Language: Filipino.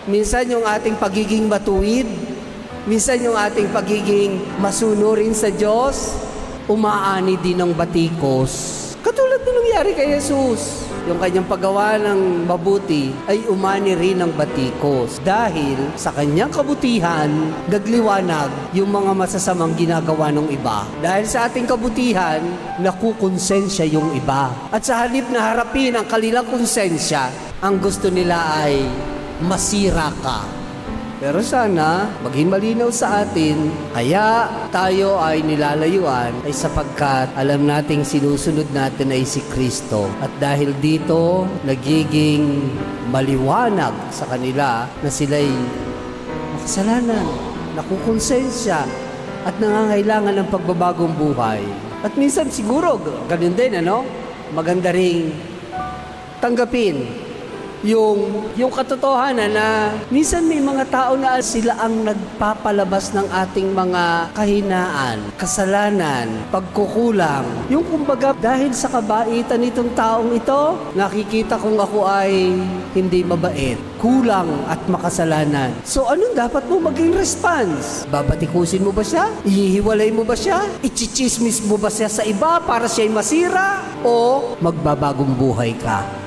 Minsan yung ating pagiging matuwid, minsan yung ating pagiging masunurin sa Diyos, umaani din ng batikos. Katulad na nangyari kay Jesus. Yung kanyang paggawa ng mabuti ay umani rin ng batikos. Dahil sa kanyang kabutihan, nagliwanag yung mga masasamang ginagawa ng iba. Dahil sa ating kabutihan, nakukonsensya yung iba. At sa halip na harapin ang kanilang konsensya, ang gusto nila ay masira ka. Pero sana, maging malinaw sa atin, kaya tayo ay nilalayuan ay sapagkat alam nating sinusunod natin ay si Kristo. At dahil dito, nagiging maliwanag sa kanila na sila'y makasalanan, nakukonsensya, at nangangailangan ng pagbabagong buhay. At minsan siguro, ganun din, maganda ring tanggapin yung katotohanan na minsan may mga tao na sila ang nagpapalabas ng ating mga kahinaan, kasalanan, pagkukulang. Yung kumbaga dahil sa kabaitan nitong taong ito, nakikita kong ako ay hindi mabait, kulang at makasalanan. So anong dapat mo maging response? Babatikusin mo ba siya? Ihihiwalay mo ba siya? Ichichismis mo ba siya sa iba para siya'y masira? O magbabagong buhay ka?